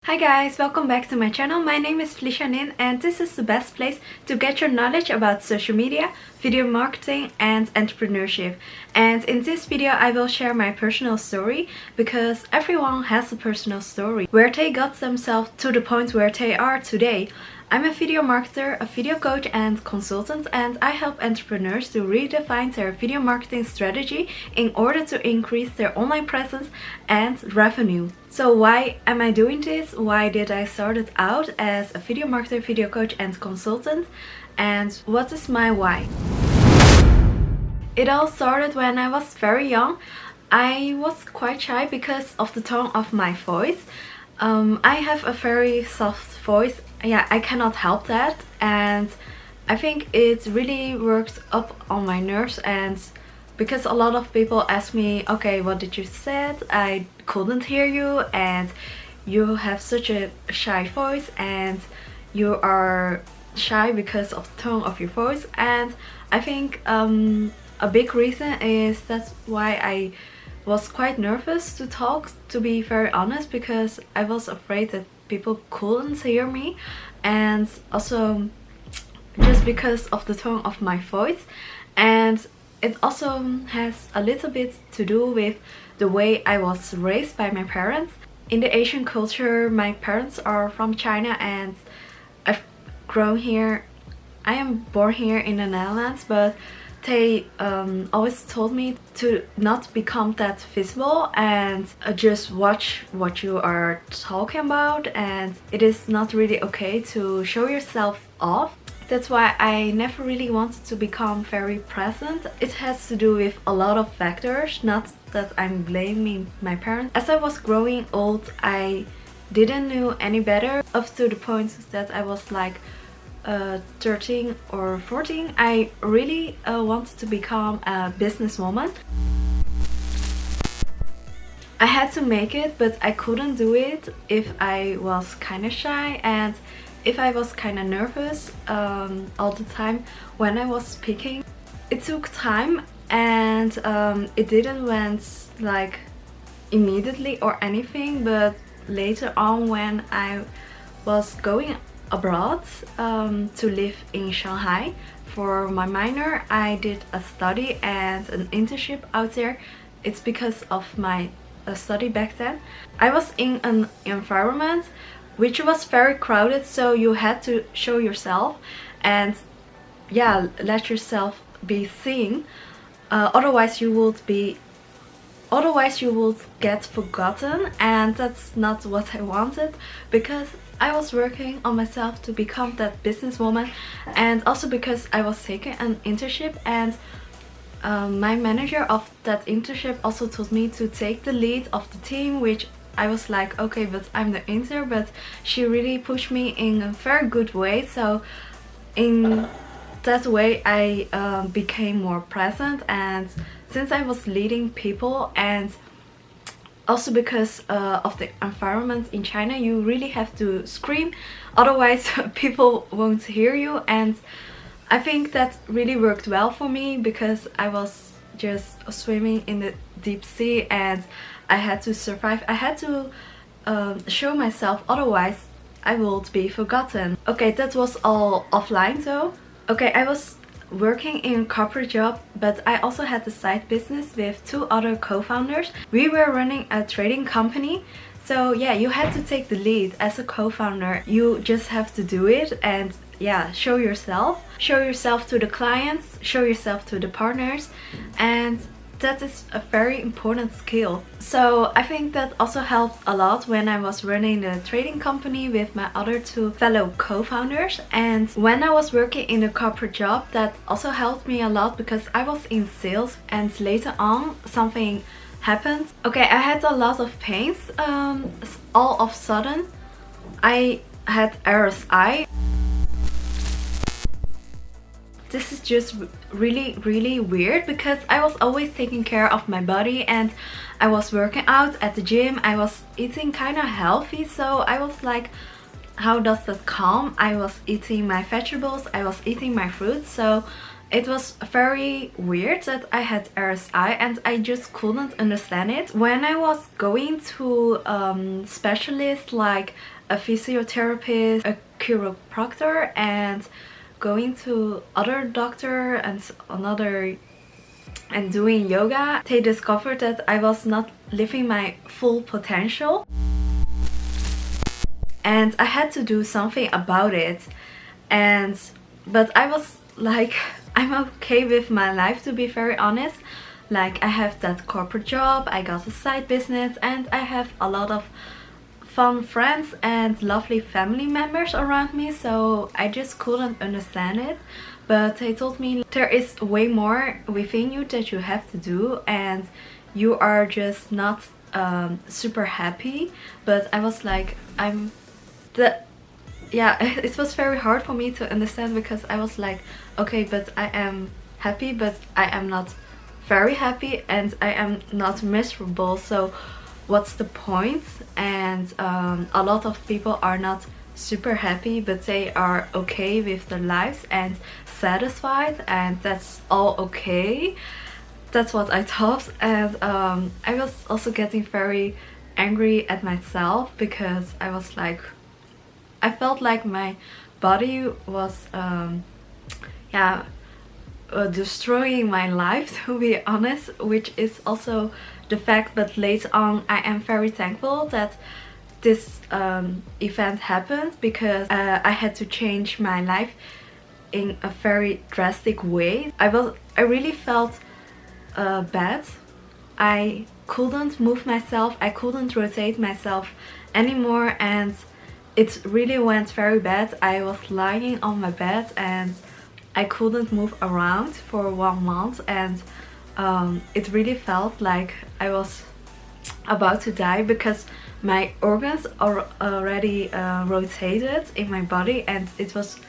Hi guys, welcome back to my channel. My name is Felicia Lin and this is the best place to get your knowledge about social media, video marketing and entrepreneurship. And in this video I will share my personal story because everyone has a personal story where they got themselves to the point where they are today. I'm a video marketer, a video coach and consultant, and I help entrepreneurs to redefine their video marketing strategy in order to increase their online presence and revenue. So why am I doing this? Why did I start it out as a video marketer, video coach and consultant? And what is my why? It all started when I was very young. I was quite shy because of the tone of my voice. I have a very soft voice. Yeah, I cannot help that, and I think it really worked up on my nerves, and because a lot of people ask me, okay, what did you said? I couldn't hear you and you have such a shy voice and you are shy because of the tone of your voice. And I think a big reason is that's why I was quite nervous to talk, to be very honest, because I was afraid that people couldn't hear me, and also just because of the tone of my voice. And it also has a little bit to do with the way I was raised by my parents. In the Asian culture, my parents are from China and I've grown here. I am born here in the Netherlands, but they always told me to not become that visible and just watch what you are talking about, and it is not really okay to show yourself off. That's why I never really wanted to become very present. It has to do with a lot of factors, not that I'm blaming my parents. As I was growing old, I didn't know any better, up to the point that I was like 13 or 14. I really wanted to become a businesswoman. I had to make it, but I couldn't do it if I was kind of shy and if I was kind of nervous all the time when I was speaking. It took time, and it didn't went like immediately or anything, but later on when I was going abroad to live in Shanghai for my minor, I did a study and an internship out there. It's because of my study back then. I was in an environment which was very crowded, so you had to show yourself and yeah, let yourself be seen, otherwise you would get forgotten, and that's not what I wanted, because I was working on myself to become that businesswoman, and also because I was taking an internship, and my manager of that internship also told me to take the lead of the team, which I was like, okay, but I'm the intern, but she really pushed me in a very good way. So in that way I became more present, and since I was leading people, and also because of the environment in China, you really have to scream, otherwise people won't hear you. And I think that really worked well for me, because I was just swimming in the deep sea and I had to survive. I had to show myself, otherwise I would be forgotten. Okay, that was all offline though. Okay, I was working in a corporate job, but I also had a side business with two other co-founders. We were running a trading company. So yeah, you had to take the lead as a co-founder. You just have to do it and yeah, show yourself to the clients, show yourself to the partners, and that is a very important skill. So I think that also helped a lot when I was running the trading company with my other two fellow co-founders. And when I was working in a corporate job, that also helped me a lot because I was in sales, and later on something happened. Okay, I had a lot of pains. All of a sudden I had RSI. This is just really weird, because I was always taking care of my body and I was working out at the gym. I was eating kind of healthy, so I was like, how does that come? I was eating my vegetables, I was eating my fruits, so It was very weird that I had RSI and I just couldn't understand it. When I was going to specialists like a physiotherapist, a chiropractor, and going to other doctor and another and doing yoga, they discovered that I was not living my full potential and I had to do something about it. But I was like, I'm okay with my life, to be very honest. Like, I have that corporate job, I got a side business, and I have a lot of fun friends and lovely family members around me, so I just couldn't understand it. But they told me there is way more within you that you have to do, and you are just not super happy. But I was like, yeah, it was very hard for me to understand, because I was like, okay, but I am happy, but I am not very happy, and I am not miserable, so what's the point? And a lot of people are not super happy, but they are okay with their lives and satisfied, and that's all okay. That's what I thought. And I was also getting very angry at myself, because I was like, I felt like my body was destroying my life, to be honest, which is also the fact. But later on, I am very thankful that this event happened, because I had to change my life in a very drastic way. I really felt bad. I couldn't move myself, I couldn't rotate myself anymore, and it really went very bad. I was lying on my bed and I couldn't move around for 1 month, and it really felt like I was about to die, because my organs are already rotated in my body, and it was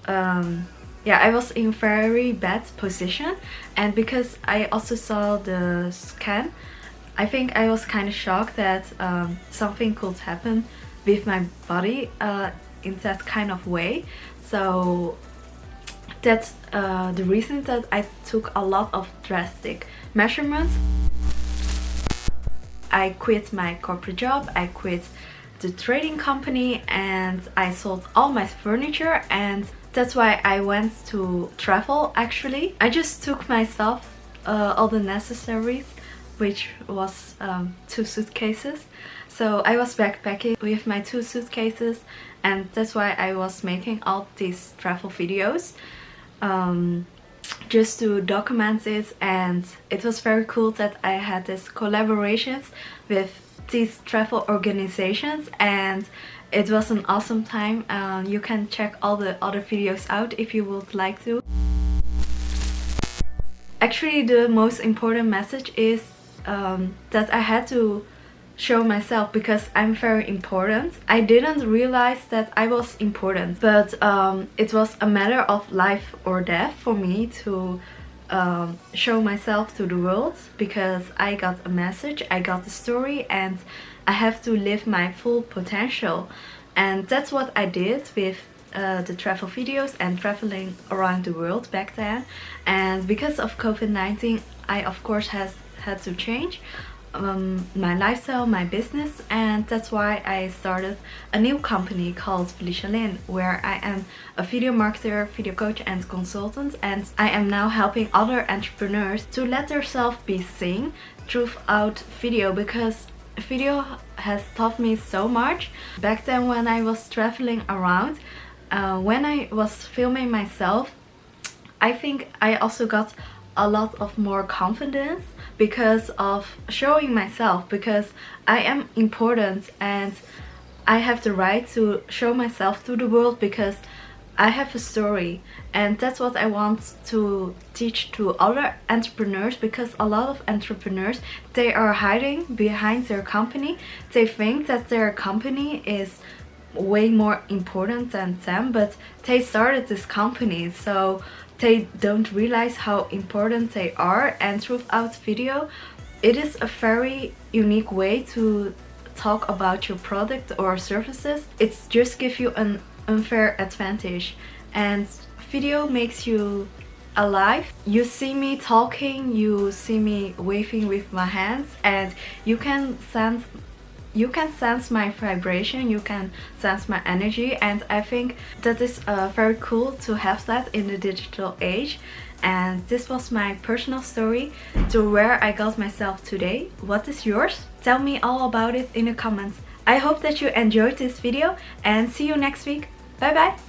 yeah, I was in very bad position. And because I also saw the scan, I think I was kind of shocked that something could happen with my body in that kind of way. So that's the reason that I took a lot of drastic measurements. I quit my corporate job, I quit the trading company, and I sold all my furniture, and that's why I went to travel. Actually, I just took myself all the necessaries, which was 2 suitcases. So I was backpacking with my 2 suitcases, and that's why I was making all these travel videos, just to document it. And it was very cool that I had these collaborations with these travel organizations, and it was an awesome time. You can check all the other videos out if you would like to. Actually, the most important message is that I had to show myself, because I'm very important. I didn't realize that I was important, but it was a matter of life or death for me to show myself to the world, because I got a message, I got a story, and I have to live my full potential. And that's what I did with the travel videos and traveling around the world back then. And because of COVID-19, I of course had to change my lifestyle, my business, and that's why I started a new company called Felicia Lin, where I am a video marketer, video coach and consultant, and I am now helping other entrepreneurs to let themselves be seen throughout video, because video has taught me so much. Back then, when I was traveling around, when I was filming myself, I think I also got a lot of more confidence because of showing myself, because I am important and I have the right to show myself to the world, because I have a story. And that's what I want to teach to other entrepreneurs, because a lot of entrepreneurs, they are hiding behind their company. They think that their company is way more important than them, but they started this company, so they don't realize how important they are. And throughout video, it is a very unique way to talk about your product or services. It's just give you an unfair advantage, and video makes you alive. You see me talking, you see me waving with my hands, and you can sense my vibration, you can sense my energy, and I think that is very cool to have that in the digital age. And this was my personal story to where I got myself today. What is yours? Tell me all about it in the comments. I hope that you enjoyed this video and see you next week. Bye bye!